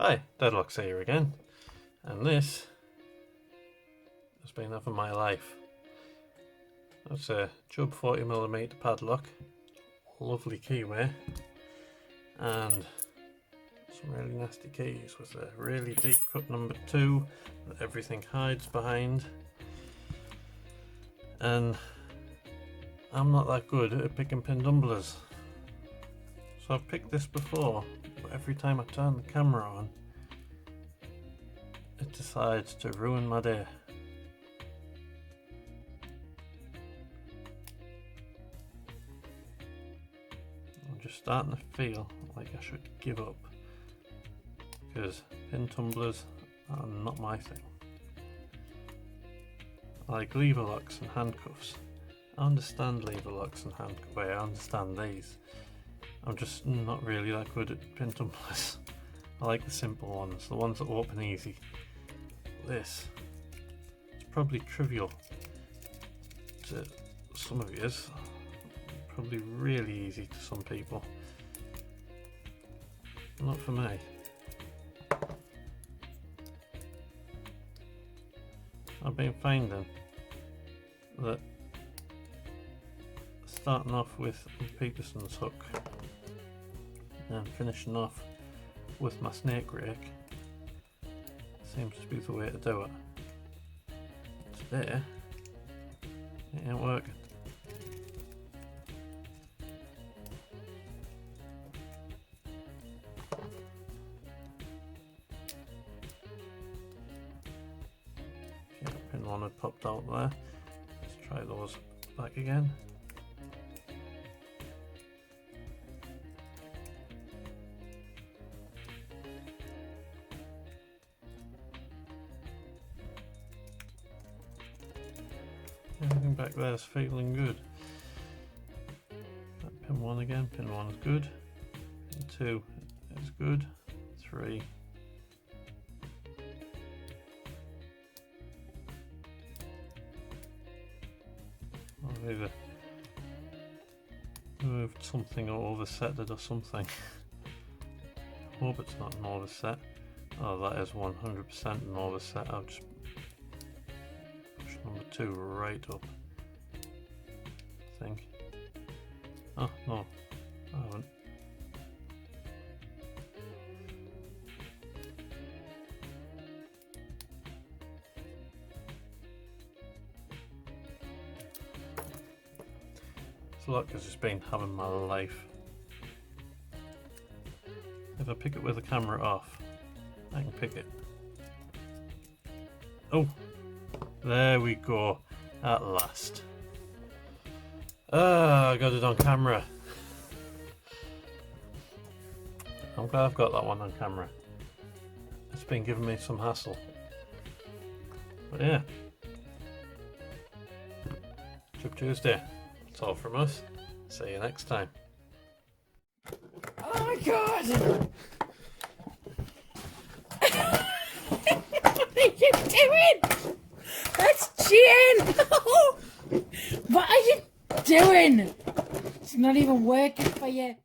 Hi, Deadlocks here again, and this has been over my life. That's a Chubb 40mm Padlock, lovely keyway, and some really nasty keys with a really deep cut number 2 that everything hides behind. And I'm not that good at picking pin tumblers, so I've picked this before, but every time I turn the camera on it decides to ruin my day. I'm just starting to feel like I should give up, because pin tumblers are not my thing. I like lever locks and handcuffs. I understand lever locks and handcuffs. I understand these. I'm just not really that good at pin tumblers. I like the simple ones, the ones that open easy. This, it's probably trivial to some of you, probably really easy to some people. Not for me. I've been finding that starting off with Peterson's hook and finishing off with my snake rake seems to be the way to do it. Today, it ain't working. Okay, pin 1 had popped out there. Let's try those back again. Everything back there is feeling good. Pin 1 again, pin 1 is good. Pin 2 is good. 3. I've either moved something or overset it or something. Hope it's not an overset. Oh, that is 100% an overset. I've just number 2 right up, I think. Oh no, I haven't. This lock has just been having my life. If I pick it with the camera off, I can pick it. Oh! There we go, at last. Ah, I got it on camera. I'm glad I've got that one on camera. It's been giving me some hassle. But yeah. Chubb Tuesday. That's all from us. See you next time. Oh my god! What are you doing? That's cheating! What are you doing? It's not even working for you.